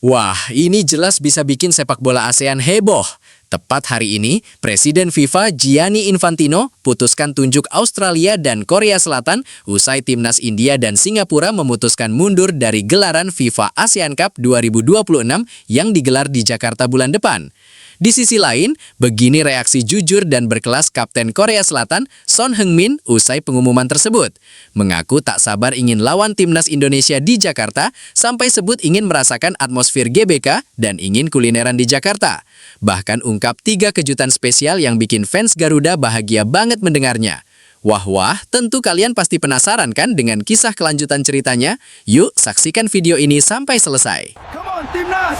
Wah, ini jelas bisa bikin sepak bola ASEAN heboh. Tepat hari ini, Presiden FIFA Gianni Infantino putuskan tunjuk Australia dan Korea Selatan usai timnas India dan Singapura memutuskan mundur dari gelaran FIFA ASEAN Cup 2026 yang digelar di Jakarta bulan depan. Di sisi lain, begini reaksi jujur dan berkelas Kapten Korea Selatan Son Heung-min usai pengumuman tersebut. Mengaku tak sabar ingin lawan timnas Indonesia di Jakarta sampai sebut ingin merasakan atmosfer GBK dan ingin kulineran di Jakarta. Bahkan ungkap 3 kejutan spesial yang bikin fans Garuda bahagia banget mendengarnya. Wah, tentu kalian pasti penasaran kan dengan kisah kelanjutan ceritanya? Yuk, saksikan video ini sampai selesai. Come on, Timnas!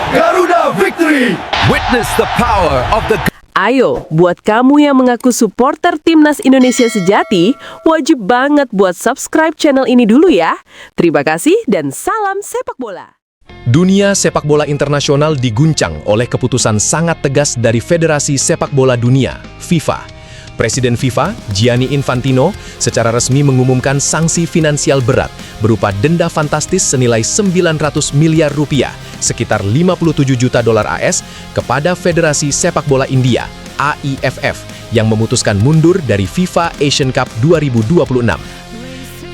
Garuda victory! Witness the power of the Ayo, buat kamu yang mengaku supporter Timnas Indonesia sejati, wajib banget buat subscribe channel ini dulu ya. Terima kasih dan salam sepak bola. Dunia sepak bola internasional diguncang oleh keputusan sangat tegas dari Federasi Sepak Bola Dunia, FIFA. Presiden FIFA, Gianni Infantino, secara resmi mengumumkan sanksi finansial berat berupa denda fantastis senilai 900 miliar rupiah, sekitar 57 juta dolar AS, kepada Federasi Sepak Bola India, AIFF, yang memutuskan mundur dari FIFA Asian Cup 2026.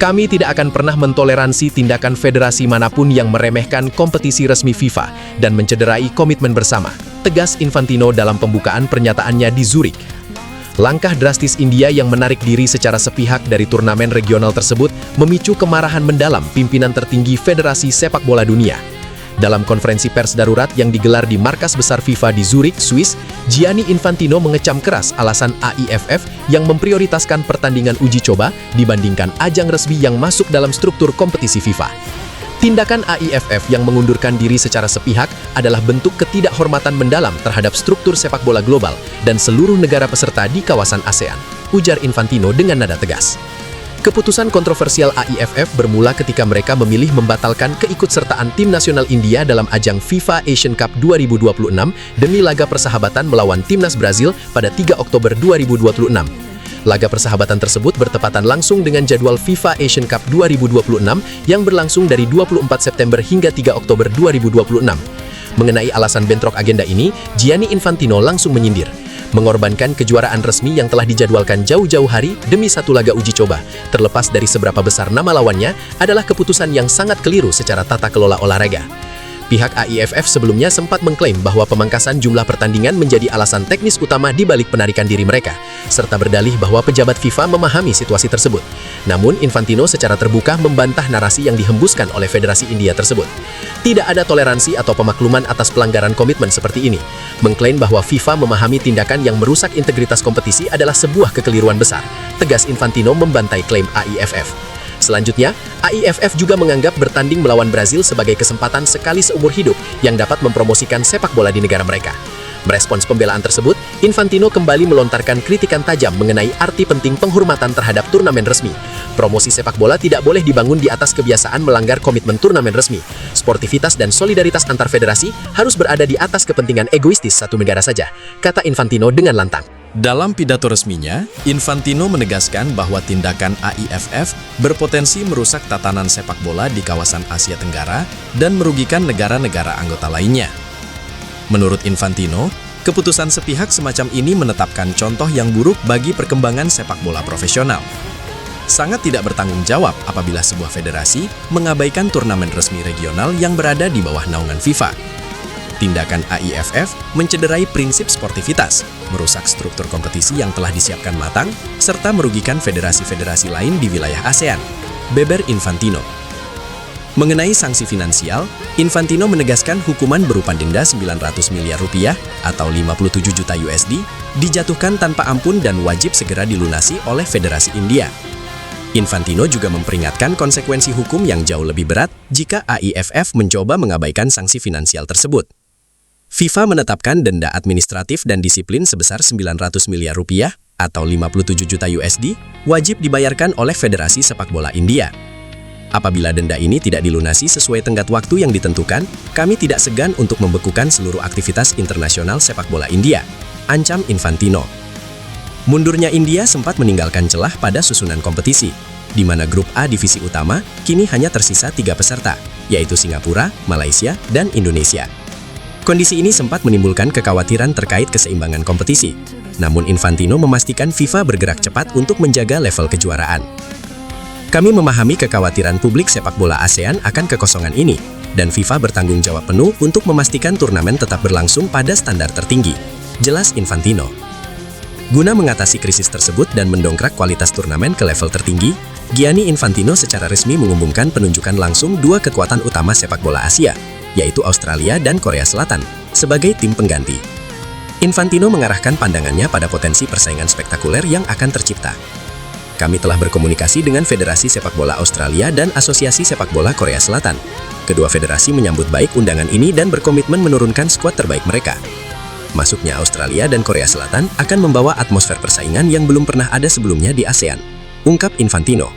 Kami tidak akan pernah mentoleransi tindakan federasi manapun yang meremehkan kompetisi resmi FIFA dan mencederai komitmen bersama, tegas Infantino dalam pembukaan pernyataannya di Zurich. Langkah drastis India yang menarik diri secara sepihak dari turnamen regional tersebut memicu kemarahan mendalam pimpinan tertinggi Federasi Sepak Bola Dunia. Dalam konferensi pers darurat yang digelar di markas besar FIFA di Zurich, Swiss, Gianni Infantino mengecam keras alasan AIFF yang memprioritaskan pertandingan uji coba dibandingkan ajang resmi yang masuk dalam struktur kompetisi FIFA. Tindakan AIFF yang mengundurkan diri secara sepihak adalah bentuk ketidakhormatan mendalam terhadap struktur sepak bola global dan seluruh negara peserta di kawasan ASEAN, ujar Infantino dengan nada tegas. Keputusan kontroversial AIFF bermula ketika mereka memilih membatalkan keikutsertaan tim nasional India dalam ajang FIFA Asian Cup 2026 demi laga persahabatan melawan timnas Brazil pada 3 Oktober 2026. Laga persahabatan tersebut bertepatan langsung dengan jadwal FIFA Asian Cup 2026 yang berlangsung dari 24 September hingga 3 Oktober 2026. Mengenai alasan bentrok agenda ini, Gianni Infantino langsung menyindir, mengorbankan kejuaraan resmi yang telah dijadwalkan jauh-jauh hari demi satu laga uji coba, terlepas dari seberapa besar nama lawannya, adalah keputusan yang sangat keliru secara tata kelola olahraga. Pihak AIFF sebelumnya sempat mengklaim bahwa pemangkasan jumlah pertandingan menjadi alasan teknis utama di balik penarikan diri mereka, serta berdalih bahwa pejabat FIFA memahami situasi tersebut. Namun, Infantino secara terbuka membantah narasi yang dihembuskan oleh Federasi India tersebut. Tidak ada toleransi atau pemakluman atas pelanggaran komitmen seperti ini. Mengklaim bahwa FIFA memahami tindakan yang merusak integritas kompetisi adalah sebuah kekeliruan besar, tegas Infantino membantai klaim AIFF. Selanjutnya, AIFF juga menganggap bertanding melawan Brazil sebagai kesempatan sekali seumur hidup yang dapat mempromosikan sepak bola di negara mereka. Merespons pembelaan tersebut, Infantino kembali melontarkan kritikan tajam mengenai arti penting penghormatan terhadap turnamen resmi. Promosi sepak bola tidak boleh dibangun di atas kebiasaan melanggar komitmen turnamen resmi. Sportivitas dan solidaritas antar federasi harus berada di atas kepentingan egoistis satu negara saja, kata Infantino dengan lantang. Dalam pidato resminya, Infantino menegaskan bahwa tindakan AIFF berpotensi merusak tatanan sepak bola di kawasan Asia Tenggara dan merugikan negara-negara anggota lainnya. Menurut Infantino, keputusan sepihak semacam ini menetapkan contoh yang buruk bagi perkembangan sepak bola profesional. Sangat tidak bertanggung jawab apabila sebuah federasi mengabaikan turnamen resmi regional yang berada di bawah naungan FIFA. Tindakan AIFF mencederai prinsip sportivitas, merusak struktur kompetisi yang telah disiapkan matang, serta merugikan federasi-federasi lain di wilayah ASEAN, beber Infantino. Mengenai sanksi finansial, Infantino menegaskan hukuman berupa denda 900 miliar rupiah atau 57 juta USD dijatuhkan tanpa ampun dan wajib segera dilunasi oleh Federasi India. Infantino juga memperingatkan konsekuensi hukum yang jauh lebih berat jika AIFF mencoba mengabaikan sanksi finansial tersebut. FIFA menetapkan denda administratif dan disiplin sebesar 900 miliar rupiah atau 57 juta USD wajib dibayarkan oleh Federasi Sepak Bola India. Apabila denda ini tidak dilunasi sesuai tenggat waktu yang ditentukan, kami tidak segan untuk membekukan seluruh aktivitas internasional sepak bola India, ancam Infantino. Mundurnya India sempat meninggalkan celah pada susunan kompetisi. di mana grup A divisi utama kini hanya tersisa 3 peserta, yaitu Singapura, Malaysia, dan Indonesia. Kondisi ini sempat menimbulkan kekhawatiran terkait keseimbangan kompetisi. Namun Infantino memastikan FIFA bergerak cepat untuk menjaga level kejuaraan. Kami memahami kekhawatiran publik sepak bola ASEAN akan kekosongan ini, dan FIFA bertanggung jawab penuh untuk memastikan turnamen tetap berlangsung pada standar tertinggi, jelas Infantino. Guna mengatasi krisis tersebut dan mendongkrak kualitas turnamen ke level tertinggi, Gianni Infantino secara resmi mengumumkan penunjukan langsung 2 kekuatan utama sepak bola Asia, yaitu Australia dan Korea Selatan, sebagai tim pengganti. Infantino mengarahkan pandangannya pada potensi persaingan spektakuler yang akan tercipta. Kami telah berkomunikasi dengan Federasi Sepak Bola Australia dan Asosiasi Sepak Bola Korea Selatan. Kedua federasi menyambut baik undangan ini dan berkomitmen menurunkan skuad terbaik mereka. Masuknya Australia dan Korea Selatan akan membawa atmosfer persaingan yang belum pernah ada sebelumnya di ASEAN, ungkap Infantino.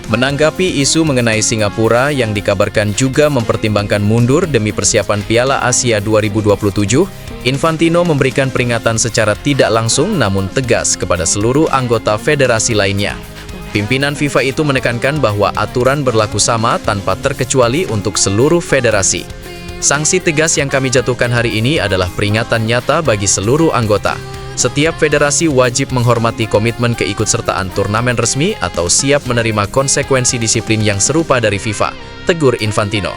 Menanggapi isu mengenai Singapura yang dikabarkan juga mempertimbangkan mundur demi persiapan Piala Asia 2027, Infantino memberikan peringatan secara tidak langsung namun tegas kepada seluruh anggota federasi lainnya. Pimpinan FIFA itu menekankan bahwa aturan berlaku sama tanpa terkecuali untuk seluruh federasi. Sanksi tegas yang kami jatuhkan hari ini adalah peringatan nyata bagi seluruh anggota. Setiap federasi wajib menghormati komitmen keikutsertaan turnamen resmi atau siap menerima konsekuensi disiplin yang serupa dari FIFA, tegur Infantino.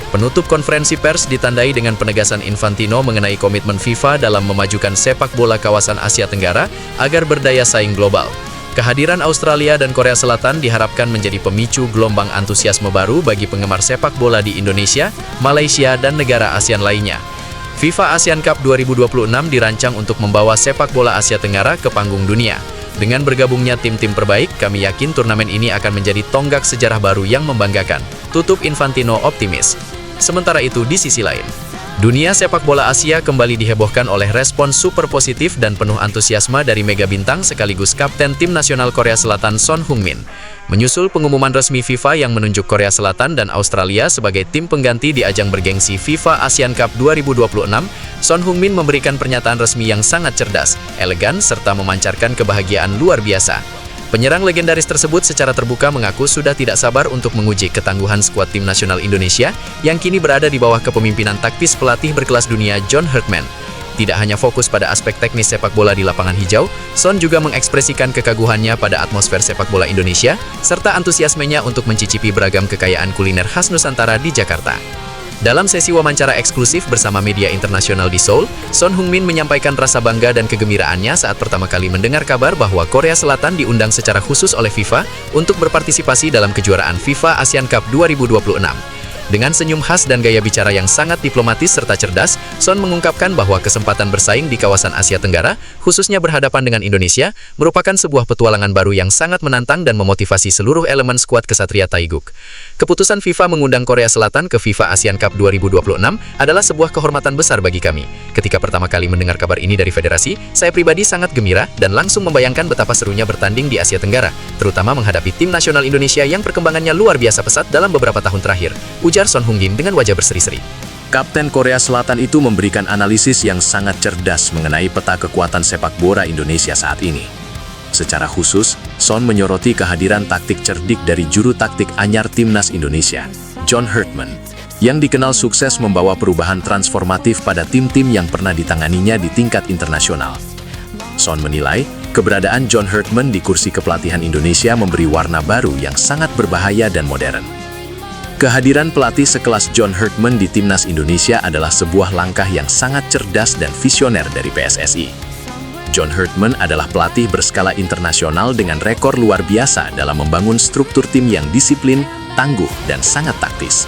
Penutup konferensi pers ditandai dengan penegasan Infantino mengenai komitmen FIFA dalam memajukan sepak bola kawasan Asia Tenggara agar berdaya saing global. Kehadiran Australia dan Korea Selatan diharapkan menjadi pemicu gelombang antusiasme baru bagi penggemar sepak bola di Indonesia, Malaysia, dan negara ASEAN lainnya. FIFA ASEAN Cup 2026 dirancang untuk membawa sepak bola Asia Tenggara ke panggung dunia. Dengan bergabungnya tim-tim terbaik, kami yakin turnamen ini akan menjadi tonggak sejarah baru yang membanggakan, tutup Infantino optimis. Sementara itu di sisi lain, dunia sepak bola Asia kembali dihebohkan oleh respon super positif dan penuh antusiasme dari mega bintang sekaligus kapten tim nasional Korea Selatan Son Heung-min. Menyusul pengumuman resmi FIFA yang menunjuk Korea Selatan dan Australia sebagai tim pengganti di ajang bergengsi FIFA ASEAN Cup 2026, Son Heung-min memberikan pernyataan resmi yang sangat cerdas, elegan, serta memancarkan kebahagiaan luar biasa. Penyerang legendaris tersebut secara terbuka mengaku sudah tidak sabar untuk menguji ketangguhan skuad tim nasional Indonesia yang kini berada di bawah kepemimpinan taktis pelatih berkelas dunia John Herdman. Tidak hanya fokus pada aspek teknis sepak bola di lapangan hijau, Son juga mengekspresikan kekaguhannya pada atmosfer sepak bola Indonesia, serta antusiasmenya untuk mencicipi beragam kekayaan kuliner khas Nusantara di Jakarta. Dalam sesi wawancara eksklusif bersama media internasional di Seoul, Son Heung-min menyampaikan rasa bangga dan kegembiraannya saat pertama kali mendengar kabar bahwa Korea Selatan diundang secara khusus oleh FIFA untuk berpartisipasi dalam kejuaraan FIFA ASEAN Cup 2026. Dengan senyum khas dan gaya bicara yang sangat diplomatis serta cerdas, Son mengungkapkan bahwa kesempatan bersaing di kawasan Asia Tenggara, khususnya berhadapan dengan Indonesia, merupakan sebuah petualangan baru yang sangat menantang dan memotivasi seluruh elemen skuad Ksatria Taeguk. Keputusan FIFA mengundang Korea Selatan ke FIFA ASEAN Cup 2026 adalah sebuah kehormatan besar bagi kami. Ketika pertama kali mendengar kabar ini dari federasi, saya pribadi sangat gembira dan langsung membayangkan betapa serunya bertanding di Asia Tenggara, terutama menghadapi tim nasional Indonesia yang perkembangannya luar biasa pesat dalam beberapa tahun terakhir, ujar Son Heung-min dengan wajah berseri-seri. Kapten Korea Selatan itu memberikan analisis yang sangat cerdas mengenai peta kekuatan sepak bola Indonesia saat ini. Secara khusus, Son menyoroti kehadiran taktik cerdik dari juru taktik anyar timnas Indonesia, John Herdman, yang dikenal sukses membawa perubahan transformatif pada tim-tim yang pernah ditanganinya di tingkat internasional. Son menilai, keberadaan John Herdman di kursi kepelatihan Indonesia memberi warna baru yang sangat berbahaya dan modern. Kehadiran pelatih sekelas John Herdman di timnas Indonesia adalah sebuah langkah yang sangat cerdas dan visioner dari PSSI. John Herdman adalah pelatih berskala internasional dengan rekor luar biasa dalam membangun struktur tim yang disiplin, tangguh, dan sangat taktis.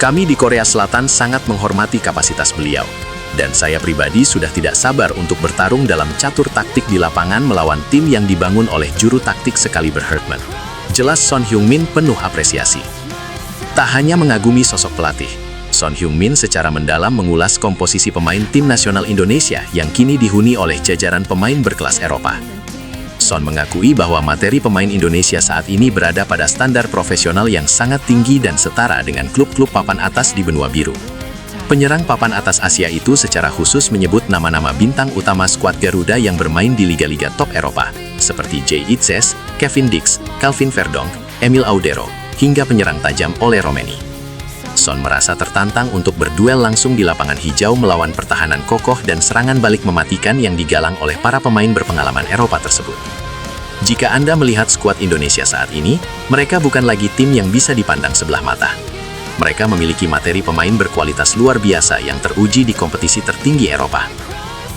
Kami di Korea Selatan sangat menghormati kapasitas beliau, dan saya pribadi sudah tidak sabar untuk bertarung dalam catur taktik di lapangan melawan tim yang dibangun oleh juru taktik sekaliber Herdman. Jelas Son Heung-min penuh apresiasi. Tak hanya mengagumi sosok pelatih, Son Heung-min secara mendalam mengulas komposisi pemain tim nasional Indonesia yang kini dihuni oleh jajaran pemain berkelas Eropa. Son mengakui bahwa materi pemain Indonesia saat ini berada pada standar profesional yang sangat tinggi dan setara dengan klub-klub papan atas di benua biru. Penyerang papan atas Asia itu secara khusus menyebut nama-nama bintang utama skuad Garuda yang bermain di liga-liga top Eropa, seperti Jay Itzes, Kevin Dix, Calvin Verdonk, Emil Audero, hingga penyerang tajam Ole Romeni. Son merasa tertantang untuk berduel langsung di lapangan hijau melawan pertahanan kokoh dan serangan balik mematikan yang digalang oleh para pemain berpengalaman Eropa tersebut. Jika Anda melihat skuad Indonesia saat ini, mereka bukan lagi tim yang bisa dipandang sebelah mata. Mereka memiliki materi pemain berkualitas luar biasa yang teruji di kompetisi tertinggi Eropa.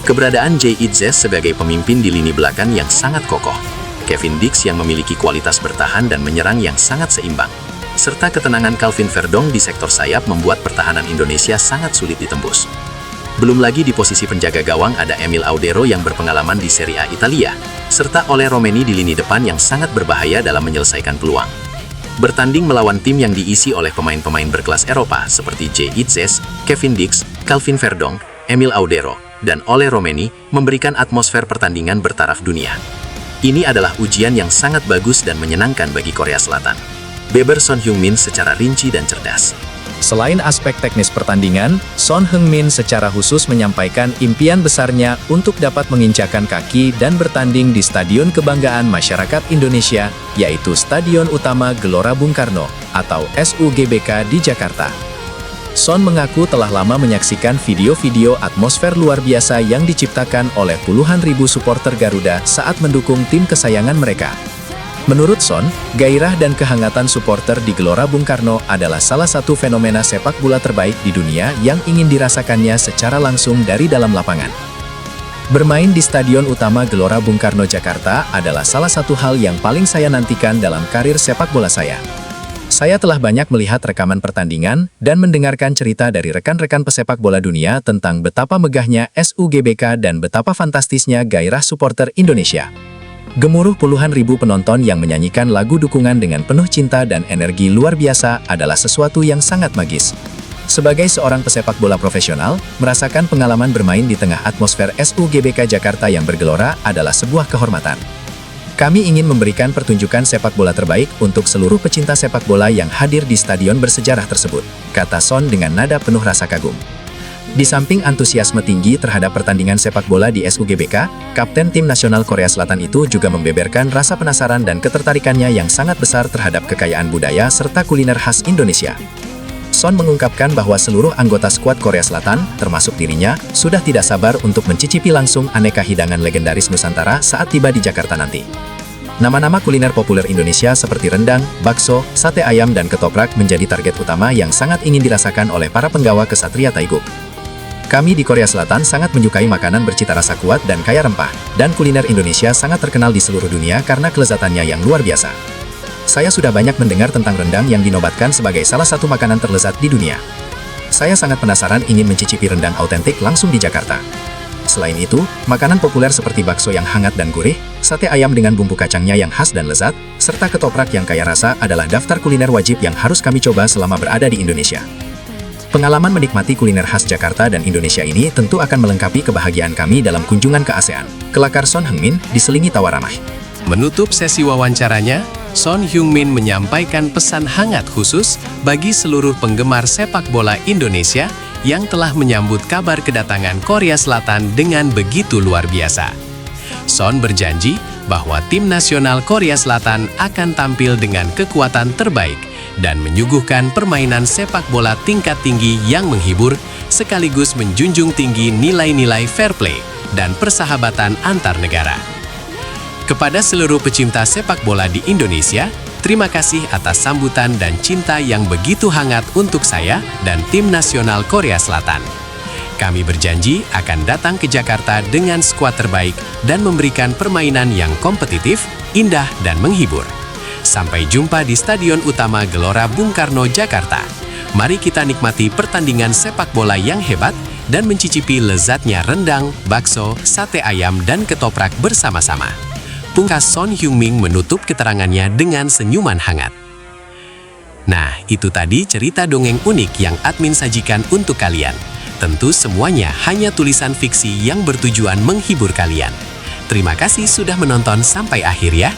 Keberadaan Jay Itzes sebagai pemimpin di lini belakang yang sangat kokoh, Kevin Dix yang memiliki kualitas bertahan dan menyerang yang sangat seimbang, serta ketenangan Calvin Verdong di sektor sayap membuat pertahanan Indonesia sangat sulit ditembus. Belum lagi di posisi penjaga gawang ada Emil Audero yang berpengalaman di Serie A Italia, serta Ole Romeni di lini depan yang sangat berbahaya dalam menyelesaikan peluang. Bertanding melawan tim yang diisi oleh pemain-pemain berkelas Eropa seperti Jay Itzes, Kevin Dix, Calvin Verdong, Emil Audero, dan Ole Romeni memberikan atmosfer pertandingan bertaraf dunia. Ini adalah ujian yang sangat bagus dan menyenangkan bagi Korea Selatan. Beber Son Heung-min secara rinci dan cerdas. Selain aspek teknis pertandingan, Son Heung-min secara khusus menyampaikan impian besarnya untuk dapat menginjakan kaki dan bertanding di Stadion Kebanggaan Masyarakat Indonesia, yaitu Stadion Utama Gelora Bung Karno atau SUGBK di Jakarta. Son mengaku telah lama menyaksikan video-video atmosfer luar biasa yang diciptakan oleh puluhan ribu supporter Garuda saat mendukung tim kesayangan mereka. Menurut Son, gairah dan kehangatan supporter di Gelora Bung Karno adalah salah satu fenomena sepak bola terbaik di dunia yang ingin dirasakannya secara langsung dari dalam lapangan. Bermain di Stadion Utama Gelora Bung Karno Jakarta adalah salah satu hal yang paling saya nantikan dalam karir sepak bola saya. Saya telah banyak melihat rekaman pertandingan dan mendengarkan cerita dari rekan-rekan pesepak bola dunia tentang betapa megahnya SUGBK dan betapa fantastisnya gairah supporter Indonesia. Gemuruh puluhan ribu penonton yang menyanyikan lagu dukungan dengan penuh cinta dan energi luar biasa adalah sesuatu yang sangat magis. Sebagai seorang pesepak bola profesional, merasakan pengalaman bermain di tengah atmosfer SUGBK Jakarta yang bergelora adalah sebuah kehormatan. Kami ingin memberikan pertunjukan sepak bola terbaik untuk seluruh pecinta sepak bola yang hadir di stadion bersejarah tersebut, kata Son dengan nada penuh rasa kagum. Di samping antusiasme tinggi terhadap pertandingan sepak bola di SUGBK, Kapten Tim Nasional Korea Selatan itu juga membeberkan rasa penasaran dan ketertarikannya yang sangat besar terhadap kekayaan budaya serta kuliner khas Indonesia. Son mengungkapkan bahwa seluruh anggota skuad Korea Selatan, termasuk dirinya, sudah tidak sabar untuk mencicipi langsung aneka hidangan legendaris Nusantara saat tiba di Jakarta nanti. Nama-nama kuliner populer Indonesia seperti rendang, bakso, sate ayam, dan ketoprak menjadi target utama yang sangat ingin dirasakan oleh para penggawa kesatria Taeguk. Kami di Korea Selatan sangat menyukai makanan bercita rasa kuat dan kaya rempah, dan kuliner Indonesia sangat terkenal di seluruh dunia karena kelezatannya yang luar biasa. Saya sudah banyak mendengar tentang rendang yang dinobatkan sebagai salah satu makanan terlezat di dunia. Saya sangat penasaran ingin mencicipi rendang autentik langsung di Jakarta. Selain itu, makanan populer seperti bakso yang hangat dan gurih, sate ayam dengan bumbu kacangnya yang khas dan lezat, serta ketoprak yang kaya rasa adalah daftar kuliner wajib yang harus kami coba selama berada di Indonesia. Pengalaman menikmati kuliner khas Jakarta dan Indonesia ini tentu akan melengkapi kebahagiaan kami dalam kunjungan ke ASEAN. Kelakar Son Heung-min diselingi tawa ramah. Menutup sesi wawancaranya, Son Heung-min menyampaikan pesan hangat khusus bagi seluruh penggemar sepak bola Indonesia yang telah menyambut kabar kedatangan Korea Selatan dengan begitu luar biasa. Son berjanji bahwa tim nasional Korea Selatan akan tampil dengan kekuatan terbaik dan menyuguhkan permainan sepak bola tingkat tinggi yang menghibur, sekaligus menjunjung tinggi nilai-nilai fair play dan persahabatan antar negara. Kepada seluruh pecinta sepak bola di Indonesia, terima kasih atas sambutan dan cinta yang begitu hangat untuk saya dan tim nasional Korea Selatan. Kami berjanji akan datang ke Jakarta dengan skuad terbaik dan memberikan permainan yang kompetitif, indah, dan menghibur. Sampai jumpa di Stadion Utama Gelora Bung Karno, Jakarta. Mari kita nikmati pertandingan sepak bola yang hebat dan mencicipi lezatnya rendang, bakso, sate ayam, dan ketoprak bersama-sama. Pungkas Son Heung-min menutup keterangannya dengan senyuman hangat. Nah, itu tadi cerita dongeng unik yang admin sajikan untuk kalian. Tentu semuanya hanya tulisan fiksi yang bertujuan menghibur kalian. Terima kasih sudah menonton sampai akhir ya.